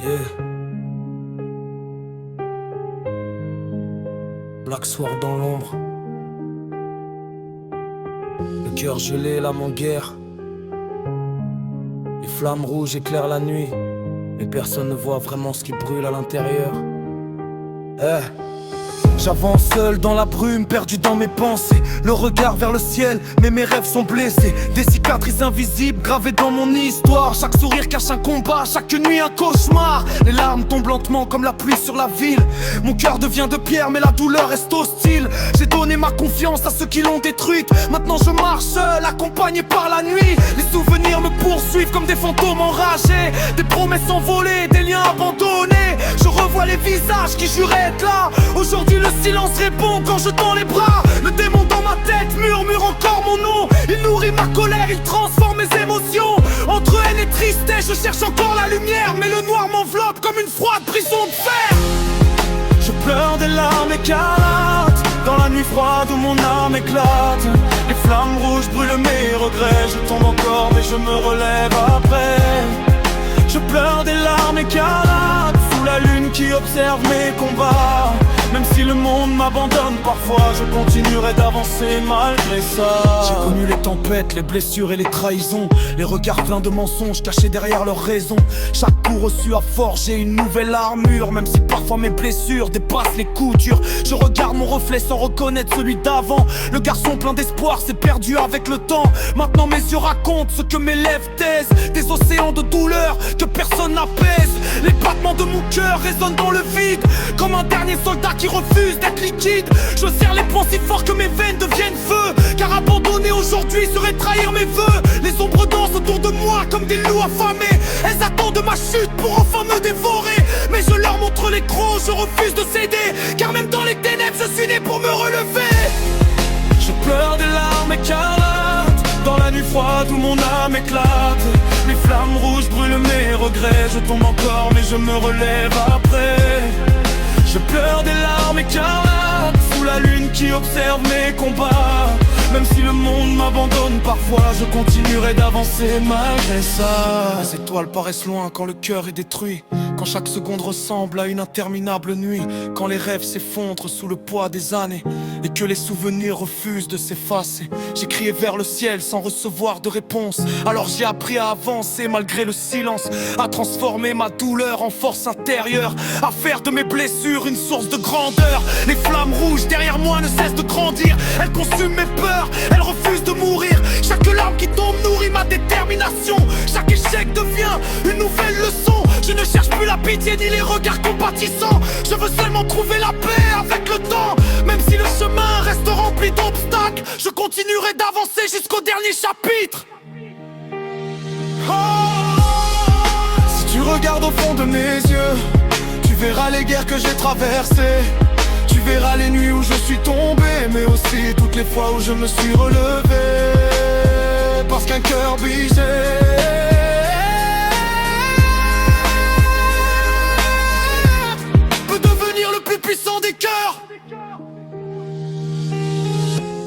Yeah. Black Soir dans l'ombre. Le cœur gelé, l'âme en guerre. Les flammes rouges éclairent la nuit, mais personne ne voit vraiment ce qui brûle à l'intérieur. J'avance seul dans la brume, perdu dans mes pensées. Le regard vers le ciel, mais mes rêves sont blessés. Des cicatrices invisibles gravées dans mon histoire. Chaque sourire cache un combat, chaque nuit un cauchemar. Les larmes tombent lentement comme la pluie sur la ville. Mon cœur devient de pierre, mais la douleur reste hostile. J'ai donné ma confiance à ceux qui l'ont détruite. Maintenant je marche seul, accompagné par la nuit. Les souvenirs me poursuivent comme des fantômes enragés. Des promesses envolées, des liens abandonnés. Je revois les visages qui juraient être là. Aujourd'hui le silence répond quand je tends les bras. Le démon dans ma tête murmure encore mon nom. Il nourrit ma colère, il transforme mes émotions. Entre haine et tristesse, je cherche encore la lumière. Mais le noir m'enveloppe comme une froide prison de fer. Je pleure des larmes écarlates dans la nuit froide où mon âme éclate. Les flammes rouges brûlent mes regrets. Je tombe encore mais je me relève après. Je pleure des larmes écarlates sous la lune qui observe mes combats. Même si le monde m'abandonne parfois, je continuerai d'avancer malgré ça. J'ai connu les tempêtes, les blessures et les trahisons. Les regards pleins de mensonges cachés derrière leurs raisons. Chaque coup reçu a forgé une nouvelle armure. Même si parfois mes blessures dépassent les coutures. Je regarde mon reflet sans reconnaître celui d'avant. Le garçon plein d'espoir s'est perdu avec le temps. Maintenant mes yeux racontent ce que mes lèvres taisent. Des océans de douleur que personne n'apaise. Les battements de mon cœur résonnent dans le vide, comme un dernier soldat qui refuse d'être liquide. Je serre les poings si fort que mes veines deviennent feu. Car abandonner aujourd'hui serait trahir mes vœux. Les ombres dansent autour de moi comme des loups affamés. Elles attendent ma chute pour enfin me dévorer. Mais je leur montre les crocs, je refuse de céder. Car même dans les ténèbres je suis né pour me relever. Je pleure des larmes écarlates dans la nuit froide où mon âme éclate. Les flammes rouges brûlent mes regrets. Je tombe encore mais je me relève après. Je pleure des larmes écarlates sous la lune qui observe mes combats. Même si le monde m'abandonne parfois, je continuerai d'avancer malgré ça. Les étoiles paraissent loin quand le cœur est détruit. Quand chaque seconde ressemble à une interminable nuit. Quand les rêves s'effondrent sous le poids des années et que les souvenirs refusent de s'effacer. J'ai crié vers le ciel sans recevoir de réponse. Alors j'ai appris à avancer malgré le silence. À transformer ma douleur en force intérieure. À faire de mes blessures une source de grandeur. Les flammes rouges derrière moi ne cessent de grandir. Elles consument mes peurs, elles refusent de mourir. Chaque larme qui tombe nourrit ma détermination. Chaque échec devient une nouvelle leçon. Je ne cherche plus la pitié ni les regards compatissants. Je veux seulement trouver la paix avec le temps. Même si le chemin reste rempli d'obstacles, je continuerai d'avancer jusqu'au dernier chapitre. Si tu regardes au fond de mes yeux, tu verras les guerres que j'ai traversées. Tu verras les nuits où je suis tombé, mais aussi toutes les fois où je me suis relevé. Parce qu'un cœur brisé peut devenir le plus puissant des cœurs.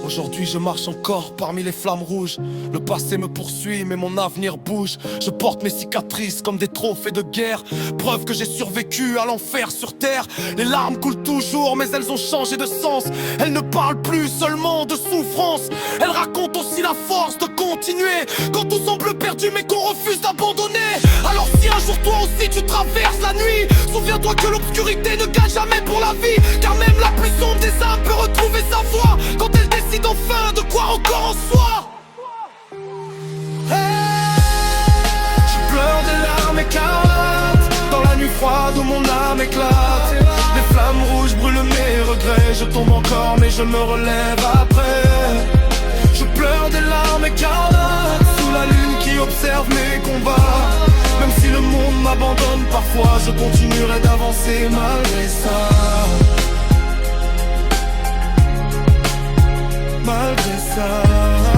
Aujourd'hui je marche encore parmi les flammes rouges. Le passé me poursuit mais mon avenir bouge. Je porte mes cicatrices comme des trophées de guerre. Preuve que j'ai survécu à l'enfer sur terre. Les larmes coulent toujours mais elles ont changé de sens. Elles ne parlent plus seulement de souffrance. Elles racontent aussi la force de continuer quand tout semble perdu mais qu'on refuse d'abandonner. Alors si un jour toi aussi tu traverses la nuit, souviens-toi que l'obscurité ne gagne jamais pour la vie. Car même la plus sombre des âmes peut retrouver sa voix quand elle décide enfin de croire encore en soi. Je pleure des larmes écarlates dans la nuit froide où mon âme éclate. Les flammes rouges brûlent mes regrets. Je tombe encore mais je me relève après. Je pleure des larmes écarlates sous la lune qui observe mes combats. Même si le monde m'abandonne parfois, je continuerai d'avancer malgré ça. Malgré ça.